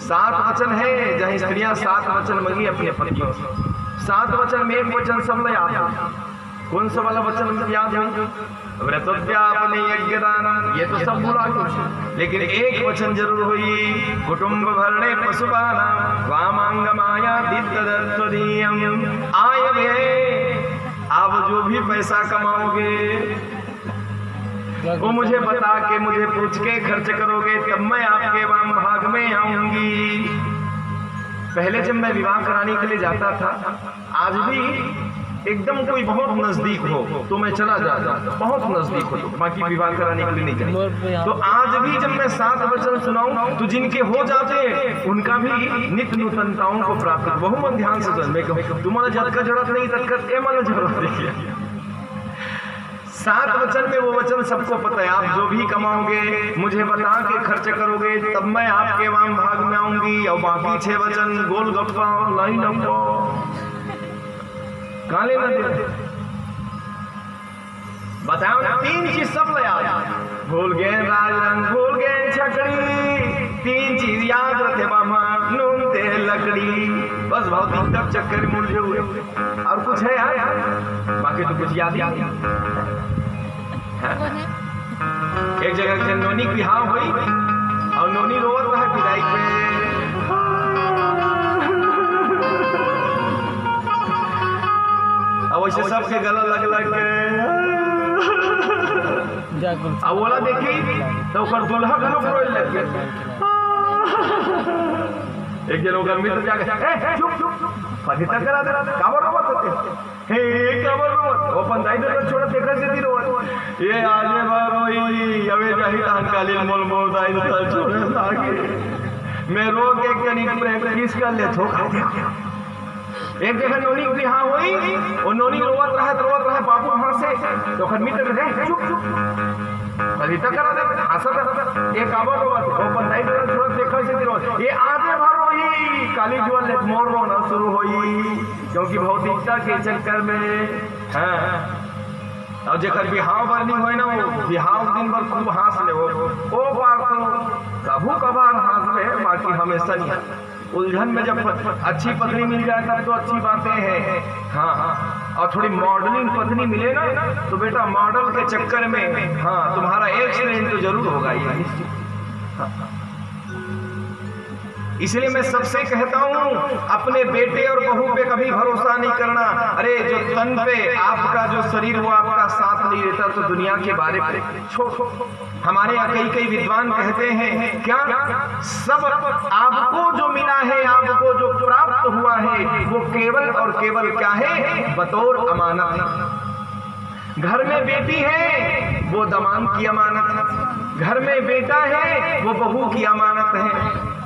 7 वचन है जहाँ स्त्रियां 7 वचन मंगी अपने पतियों से। 7 वचन में एक वचन सब ले आता। कौन सा वाला वचन याद है? व्रतोद्यापने यज्ञदानम, ये तो सब भुला के, लेकिन एक वचन जरूर हुई, कुटुंब भरणे पशुपाना वामांगमाया दित्तदत्तदीयम। आय वे, आप जो भी पैसा कमाओगे वो मुझे बता के, मुझे पूछ के खर्च करोगे, तब मैं आपके वाम भाग में आऊंगी। पहले जब मैं विवाह कराने के लिए जाता था, आज भी एकदम कोई बहुत नजदीक हो तो मैं चला जाता, बहुत नजदीक हो तो, बाकी विवाह कराने के लिए नहीं जाता। तो आज भी जब मैं 7 वचन सुनाऊं तो जिनके हो जाते उनका भी नित्य नूतनताओं को प्राप्त। बहुत ध्यान से सुन, तुम्हारा जद का जरूरत नहीं, तद का मन जरूरत देखिए। 7 वचन में वो वचन सबको पता है, आप जो भी कमाओगे मुझे बता के खर्च करोगे, तब मैं आपके वाम भाग में आऊंगी। और बाकी 6 वचन गोलगप्पा लाइन अप्पा कहाँ लेना दे, बताओ। 3 चीज सब ले आया, भूल गए राज रंग, भूल गए छकड़ी, 3 चीज याद रखे बाबा, नून तेल लकड़ी। बस बहुत तब चक्कर में मुझे हुए, और कुछ है यार, बाकी तो कुछ याद ही नहीं। एक जगह से नोनी की बिहाव हुई और नोनी रोवत रहा विदाई पे। अब वैसे सबके गला लग के अब बोला देखी तो दूल्हा घरों रोए लग गया। एक जन होकर मित्र जाके चुप चुप पति तक करा दे, काबर रोवत होते हे काबर रोवत, वो पंचायत में छोड़ देखा से रोवत, ये आजे बारोई अबे जाहि तानकाली मोल मोल दाई तो छोड़े लागे मैं रो के कनी प्रैक्टिस कर ले थो खा दे। एक जगह नोनी की बिहाव हुई, और नोनी रोवत रहे बाबू वहां से, तो मित्र रहे चुप चुप पति तक करा दे, हंसत एक काबर रोवत, वो पंचायत में छोड़ देखा से रोवत, ये आजे बारोई काली जुअल ले मोर रोना शुरू हुई, क्योंकि भौतिकता के चक्कर में। हाँ, और जेकर बिहाव बरनी हो ना, वो बिहाव दिन भर खूब हंस ले, वो बार तो कभू कभार हंस ले, बाकी हमेशा नहीं। उलझन में जब अच्छी पत्नी मिल जाए तब तो अच्छी बातें हैं। हाँ, और थोड़ी मॉडलिंग पत्नी मिले ना तो बेटा मॉडल के चक्कर में हाँ तुम्हारा एक्सीडेंट तो जरूर होगा ही। हाँ। इसलिए मैं सबसे कहता हूं अपने बेटे और बहू पे कभी भरोसा नहीं करना। अरे जो तन पे आपका जो शरीर वो आपका साथ नहीं देता तो दुनिया के बारे में छोड़ो। हमारे यहाँ कई विद्वान कहते हैं क्या, सब आपको जो मिला है, आपको जो प्राप्त हुआ है वो केवल और केवल क्या है, बतौर अमानत। घर में बेटी है वो दमाम की अमानत, घर में बेटा है वो बहू की अमानत है,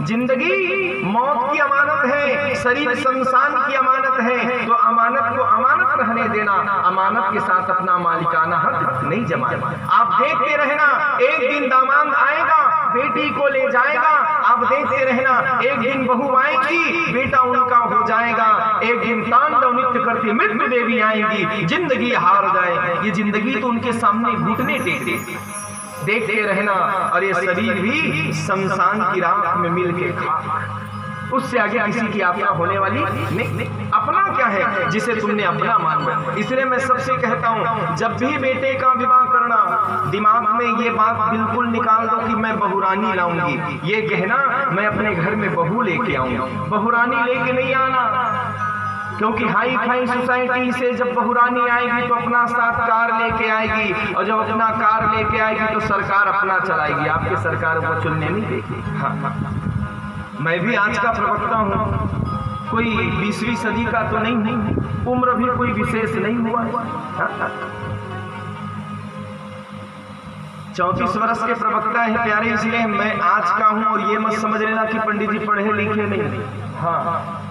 जिंदगी मौत की अमानत है, शरीर शमशान की अमानत है। तो अमानत को अमानत रहने देना, अमानत के साथ अपना मालिकाना हक नहीं जमाना। आप देखते रहना एक दिन दामाद आएगा बेटी को ले जाएगा, आप देखते रहना एक दिन बहू आएगी बेटा उनका हो जाएगा, एक दिन तांडव नृत्य करती मृत्यु देवी आएगी, जिंदगी हार जाएगी। ये जिंदगी तो उनके सामने घुटने टेके देखते रहना, और ये शरीर भी शमशान की राख में मिल के खाक, उससे आगे किसी की आपका होने वाली नहीं। अपना क्या है जिसे तुमने अपना माना। इसलिए मैं सबसे कहता हूँ जब भी बेटे का विवाह करना दिमाग में ये बात बिल्कुल निकाल दो कि मैं बहुरानी लाऊंगी, ये कहना मैं अपने घर में बहू लेके आऊंगी। बहुरानी लेके नहीं आना, क्योंकि हाई फाई सोसाइटी से जब बहुरानी आएगी तो अपना साथ कार लेके आएगी, और जब अपना कार लेके आएगी तो सरकार अपना चलाएगी, आपके सरकार को चुनने नहीं देगी। हाँ, मैं भी आज का प्रवक्ता हूँ, कोई 20वीं सदी का तो नहीं, उम्र भी कोई विशेष नहीं हुआ है। 34 वर्ष के प्रवक्ता है प्यारे, इसलिए मैं आज का हूँ, और ये मत समझ लेना कि पंडित जी पढ़े लिखे नहीं। हाँ,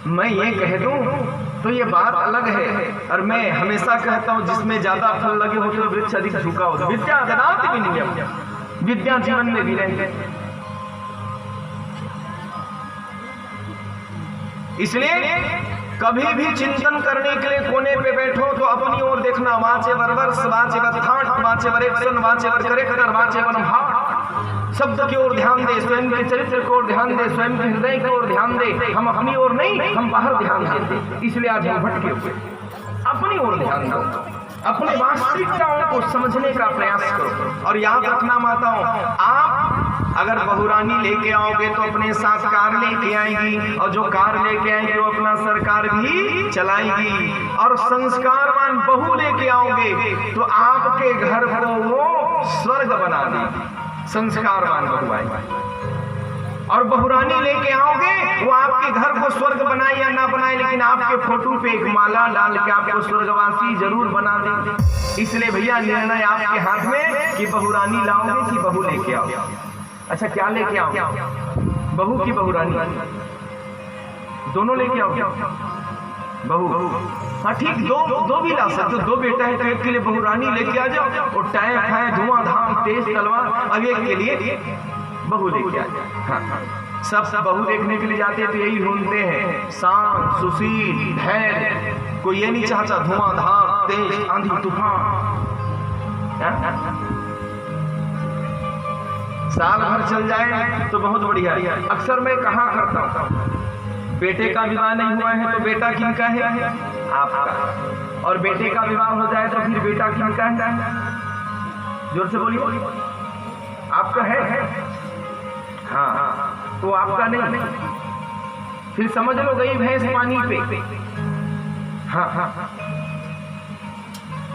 मैं ये कह दूं तो ये बात अलग है, और मैं हमेशा कहता हूं जिसमें ज्यादा फल लगे होते तो वृक्ष अधिक झुका होता। विद्या वेदांत भी नहीं है, विद्या जीवन में भी नहीं। इसलिए कभी भी चिंतन करने के लिए कोने पे बैठो तो अपनी ओर देखना, वाचे वर वर्ष, वाचे वर थाट, वाचे वर एक्शन, वाचे वर करेक्टर, वाचे वर भाव। शब्द की ओर ध्यान दे, स्वयं के चरित्र की ओर ध्यान दे, स्वयं के हृदय की ओर ध्यान दे। हम अपनी ओर नहीं, हम बाहर ध्यान देते, इसलिए आज हम भटके हुए। अपनी ओर ध्यान दो, अपने वास्तविकताओं को समझने का प्रयास करो। और याद रखना माताओं, आप अगर बहुरानी लेके आओगे तो अपने साथ कार लेके आएंगी, और जो कार लेके आएंगी वो अपना सरकार भी चलाएंगी। और संस्कारवान बहू लेके आओगे तो आपके घर को वो स्वर्ग बना देगी। संस्कारवान बहू आएगी। और बहुरानी लेके आओगे वो आपके घर को स्वर्ग बनाए या ना बनाए, लेकिन आपके फोटो पे एक माला डाल के आपको स्वर्गवासी जरूर बना देंगे। इसलिए भैया निर्णय आपके हाथ में कि बहुरानी लाओगे कि बहू लेके आओगे। अच्छा क्या लेके आओ, बहू की बहुरानी? दोनों लेके आओ। बहू, हाँ ठीक, दो भी ला सकते हो। दो बेटा है तो एक के लिए बहुरानी लेके आ जाओ, और टाइम खाए धुआंधार तेज तलवार, अब एक के लिए बहू लेके आ जाओ। हाँ, सब बहू देखने के लिए जाते हैं तो यही ढूंढते हैं, शांत, सुशील, धैर्य। कोई ये नहीं चाहता धुआंधार तेज आंधी तूफान। साल भर चल जाए तो बहुत बढ़िया है। अक्सर मैं कहा करता हूँ, बेटे का विवाह नहीं हुआ है तो बेटा किनका है? आपका। और बेटे का विवाह हो जाए तो फिर बेटा किनका है? जोर से बोलिए। आपका है? हाँ, तो आपका नहीं, फिर समझ लो गई भैंस पानी पे। हाँ,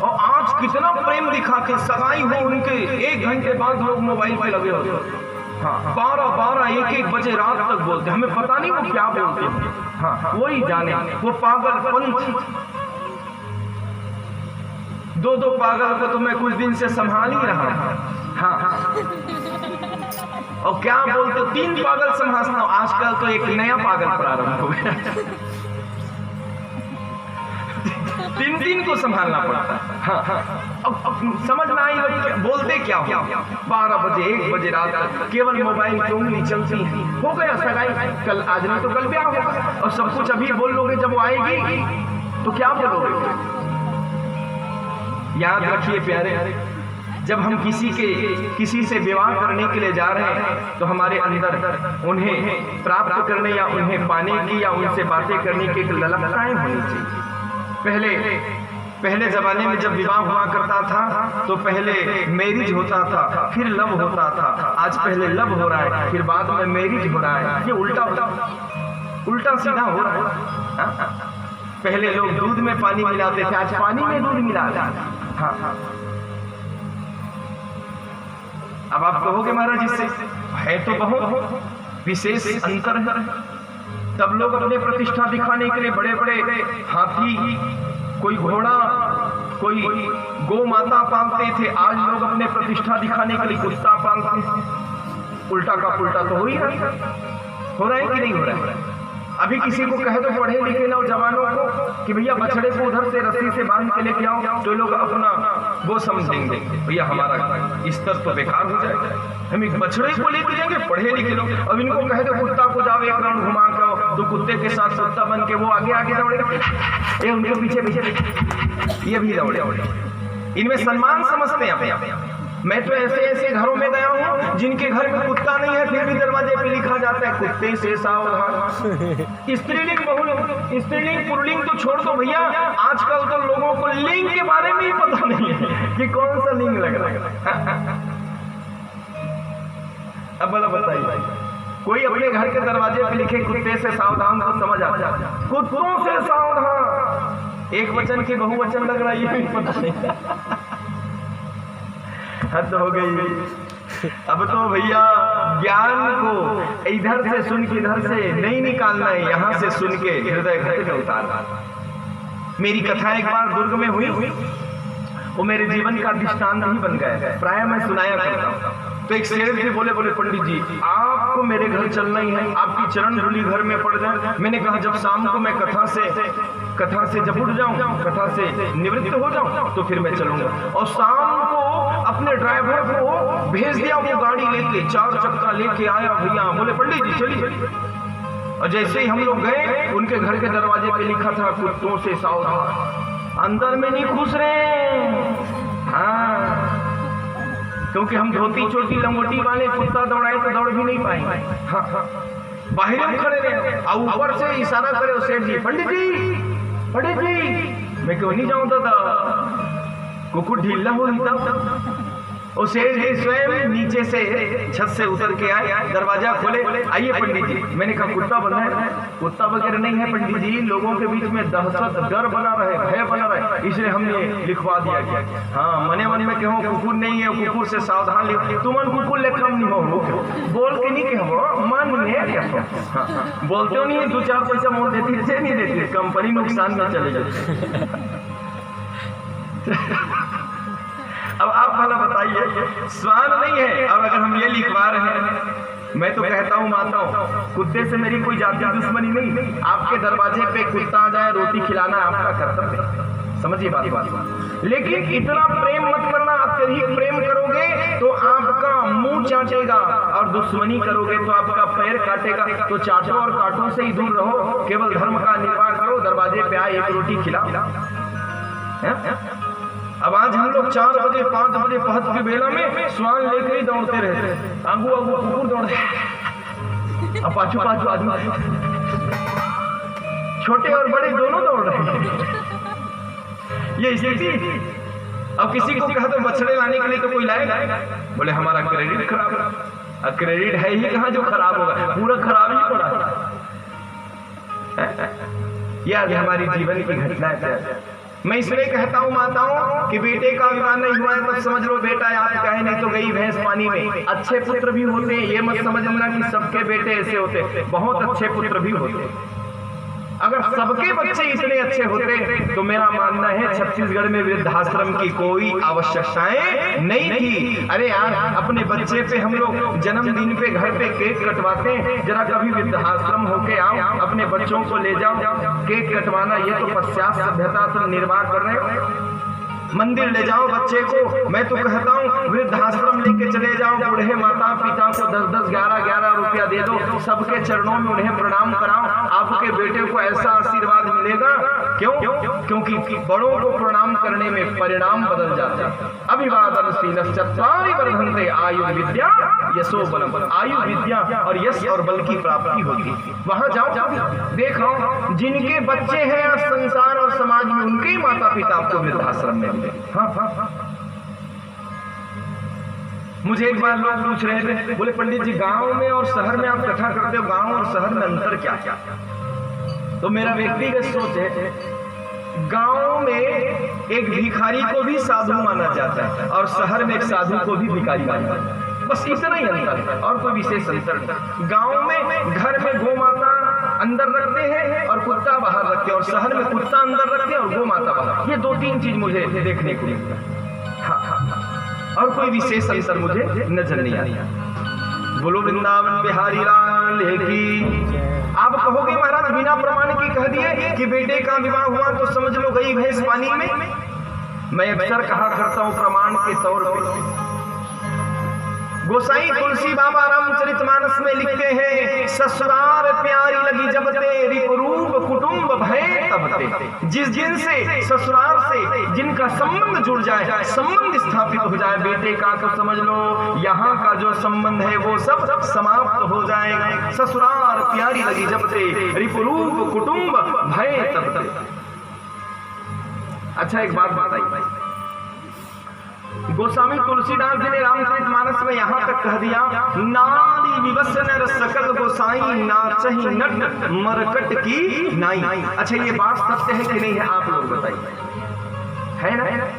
और आज कितना प्रेम दिखा के सगाई हो उनके, 1 घंटे बाद लोग मोबाइल पे लगे होते हैं। हाँ, 12 1 बजे रात तक बोलते, हमें पता नहीं वो क्या बोलते हैं। हाँ, वही जाने, वो पागलपन। 2 पागल को तो मैं कुछ दिन से संभाल ही रहा हूँ। हाँ, और क्या बोलते, 3 पागल संभालता हूँ। आजकल तो एक नया पागल प्रारंभ हो गया। 3 को संभालना पड़ता है। हाँ, अब समझ में आई बोलते क्या हो। 12 बजे 1 बजे रात तक केवल मोबाइल की उंगली चलती है। हो गया सगाई, कल आज नहीं तो कल ब्याह होगा, और सब कुछ अभी बोल लोगे, जब वो आएगी तो क्या बोलोगे? याद रखिए प्यारे, जब हम किसी से विवाह करने के लिए जा रहे हैं तो हमारे अंदर उन्हें प्राप्त करने या उन्हें पाने की या उनसे बातें करने की एक ललकताएं होनी चाहिए। पहले जमाने में जब विवाह हुआ करता था तो पहले मैरिज होता था, फिर लव होता था। आज पहले लव हो रहा है, फिर बाद में मैरिज हो रहा है। ये उल्टा सीधा हो रहा है। पहले लोग दूध में पानी मिलाते थे, आज पानी में दूध मिला रहे हैं। हाँ, अब आप कहोगे महाराज इससे है तो बहुत विशेष अंतर है। तब लोग अपने प्रतिष्ठा दिखाने के लिए बड़े बड़े हाथी, कोई घोड़ा, कोई गौ माता पालते थे। आज लोग अपने प्रतिष्ठा दिखाने के लिए कुत्ता पालते हैं। उल्टा का पुल्टा तो हो ही रहा है। हो रहा है कि नहीं हो रहा है? अभी किसी को कहे तो पढ़े लिखे नौजवानों को कि भैया बछड़े को उधर से रस्सी से बांध के लेके आओ, तो लोग अपना वो समझेंगे भैया हमारा स्तर तो बेकार हो जाएगा। हम एक बछड़े को लेके जाएंगे, पढ़े लिखे लोग। अब इनको कहे तो कुत्ता को जाओ 1 राउंड घुमा कर, तो कुत्ते के साथ कुत्ता बन के वो आगे दौड़ेगा, ये उनके पीछे ये भी दौड़े। इनमें सम्मान समझते हैं। मैं तो ऐसे घरों में गया हूँ जिनके घर में कुत्ता नहीं है, फिर भी दरवाजे पे लिखा जाता है कुत्ते से सावधान। स्त्रीलिंग बहुलिंग, स्त्रीलिंग पुल्लिंग तो छोड़ दो भैया, आजकल तो लोगों को लिंग के बारे में ही पता नहीं है कि कौन सा लिंग लग रहा है। अब बोला बताइए, कोई अपने घर के दरवाजे पे लिखे कुत्ते से सावधान तो समझ आ जाता, कुत्तों से सावधान एक वचन के बहुवचन लग रहा है, ये भी पता नहीं। हद हो गई। अब तो भैया ज्ञान को इधर से सुन के इधर से नहीं निकालना है, यहाँ से सुन के हृदय घट में उतारना। मेरी कथा एक बार दुर्ग में हुई, वो मेरे जीवन का दृष्टांत ही बन गया। प्राय मैं सुनाया करता हूँ। तो एक सेठ जी बोले पंडित जी आपको मेरे घर चलना ही है, आपकी चरण धूलि घर में पड़ जाए। मैंने कहा जब शाम को मैं कथा से जब उठ जाऊं, कथा से निवृत्त हो जाऊं तो फिर मैं चलूंगा। और शाम को अपने ड्राइवर को भेज दिया, वो गाड़ी लेके 4 चक्का लेके आया। भैया बोले पंडित जी चलिए। और जैसे ही हम लोग गए, उनके घर के दरवाजे पे लिखा था कुत्तों से सावधान, अंदर में नहीं घुस रहे। हाँ, क्योंकि हम धोती चोटी लंगोटी वाले कुत्ता दौड़ाए तो दौड़ भी नहीं पाएंगे। हाँ, बाहर हम खड़े रहे और ऊपर से इशारा करे सेठ जी, पंडित जी मैं क्यों नहीं जाऊँ दादा, कुकुर ढीला हो नहीं। और सेठ जी स्वयं नीचे से छत से उतर के आए, दरवाजा खोले, आइए पंडित जी। मैंने कहा कुत्ता बंधा है? कुत्ता वगैरह नहीं है पंडित जी, लोगों के बीच में दहशत डर बना रहे, भय बना रहे, इसलिए हमने लिखवा दिया गया। हाँ, मने मन में कहो कुकुर नहीं है, कुकुर से सावधान लिखो, तुमन कुकुर ले कम नहीं हो, बोल के नहीं कहो, मन में कहो। बोलते हो नहीं, 2-4 पैसा मोल देती से नहीं देती, कंपनी नुकसान में चले जाती। अब आप भला बताइए, श्वान नहीं है और अगर हम ये लिखवा रहे हैं, मैं तो कहता हूँ मानता हूँ, कुत्ते से मेरी कोई जाति दुश्मनी नहीं। आपके दरवाजे पे कुत्ता आ जाए, रोटी खिलाना आपका कर्तव्य, समझिए बात। लेकिन इतना प्रेम मत करना, अत्यधिक प्रेम करोगे तो आपका मुंह चाटेगा और दुश्मनी करोगे तो आपका पैर काटेगा। तो चाटो और काटो से ही दूर रहो, केवल धर्म का निर्वाह करो, दरवाजे पे आए एक रोटी खिलाओ। अब आज हम लोग 4 बजे 5 बजे पहत की बेला में श्वान लेकर ही दौड़ते रहते, आगू आगू कुकुर दौड़ते, अब पाछू पाछू आदमी, छोटे और बड़े दोनों दौड़ रहे हैं। ये स्थिति। अब किसी को कहा तो बछड़े लाने के लिए तो कोई लाएगा, बोले हमारा क्रेडिट खराब है। अब क्रेडिट है ही कहाँ जो खराब होगा, पूरा खराब ही पड़ा। यह हमारी जीवन की घटना है। मैं इसलिए कहता हूँ माताओं कि बेटे का विवाह नहीं हुआ है तब समझ लो बेटा आप कहे, नहीं तो गई भैंस पानी में। अच्छे पुत्र भी होते हैं, ये मत समझना कि सबके बेटे ऐसे होते, बहुत अच्छे पुत्र भी होते। अगर सबके बच्चे इतने अच्छे होते तो मेरा मानना है छत्तीसगढ़ में वृद्धाश्रम की कोई आवश्यकताएं नहीं थी। अरे यार, अपने बच्चे पे हम लोग जन्मदिन पे घर पे केक कटवाते हैं, जरा कभी वृद्धाश्रम होके आओ, अपने बच्चों को ले जाओ। केक कटवाना ये तो पश्चात सभ्यता से निर्वाह कर रहे हो। मंदिर ले जाओ बच्चे को, मैं तो कहता हूँ वृद्धाश्रम लेके चले जाओ, बूढ़े माता पिता को 10-10, 11-11 रुपया दे दो, सबके चरणों में उन्हें प्रणाम कराओ, आपके बेटे को ऐसा आशीर्वाद मिलेगा। क्यों? क्योंकि बड़ों को प्रणाम करने में परिणाम बदल जाता है। अभिवादन चत्वारि वर्धन्ते आयु विद्या यशो बलम, आयु विद्या और यश और बल की प्राप्ति होती। वहां जाओ, देखो जिनके बच्चे हैं संसार और समाज में, उनके ही माता पिता आपको वृद्धाश्रम में। हाँ। मुझे एक बार लोग पूछ रहे थे, बोले पंडित जी गांव में और शहर में आप कथा करते हो, गांव और शहर में अंतर क्या क्या? तो मेरा व्यक्तिगत सोच है, गांव में एक भिखारी को भी साधु माना जाता है और शहर में एक साधु को भी भिखारी माना जाता है, बस इतना ही अंतर है और कोई विशेष अंतर नहीं। गांव में घर में गौ माता अंदर रखते हैं और कुत्ता बाहर रखते हैं, और शहर में कुत्ता अंदर रखते हैं और गौ माता बाहर। ये 2-3 चीज मुझे देखने को मिलता है। हाँ, और कोई विशेष अंतर मुझे नजर नहीं आया। बोलो वृंदावन बिहारी लाल की। आप कहोगे महाराज बिना प्रमाण की कह दिए कि बेटे का विवाह हुआ तो समझ लो गई भैंस पानी में। मैं अक्सर कहा करता हूं प्रमाण के तौर पर, गोसाई तुलसी बाबा रामचरितमानस में लिखते हैं, ससुराल प्यारी लगी जब ते रिपरूप कुटुंब भय तब ते। जिस जिन से ससुराल से जिनका संबंध जुड़ जाए, संबंध स्थापित हो जाए बेटे का, तो समझ लो यहाँ का जो संबंध है वो सब समाप्त हो जाएगा। ससुराल प्यारी लगी जब ते रिपरूप कुटुंब भय तब ते। अच्छा एक बात बताइए, गोस्वामी तुलसीदास जी ने रामचरितमानस में यहाँ तक कह दिया, नारी विवश नर सकल गोसाई नाचहि नट मरकट की नाई। अच्छा ये बात सत्य है कि नहीं है आप लोग बताइए, है ना?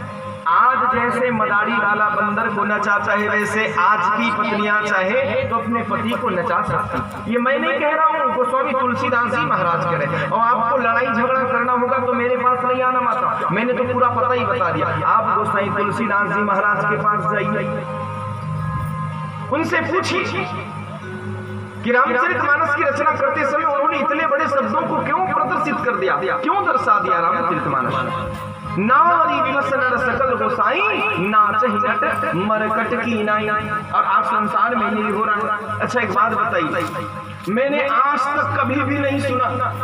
आज जैसे मदारी वाला बंदर को नचा चाहे, वैसे आज की पत्नियां चाहे तो अपने पति को नचा सकती। ये मैं नहीं कह रहा हूँ, गोस्वामी तुलसीदास जी महाराज कह रहे हैं। और आपको लड़ाई झगड़ा करना होगा तो मेरे पास नहीं आना माता, मैंने तो पूरा पता ही बता दिया। आप गोस्वामी तुलसीदास जी महाराज के पास जाइए, उनसे पूछिए कि रामचरितमानस की रचना करते समय उन्होंने इतने बड़े शब्दों को क्यों प्रदर्शित कर दिया, क्यों दर्शा दिया रामचरितमानस। नारी विवश नर सकल गोसाई नाचहि नट मरकट की नाई। और आज संसार में यही हो रहा है। अच्छा एक बात बताइए, मैंने आज तक कभी भी नहीं सुना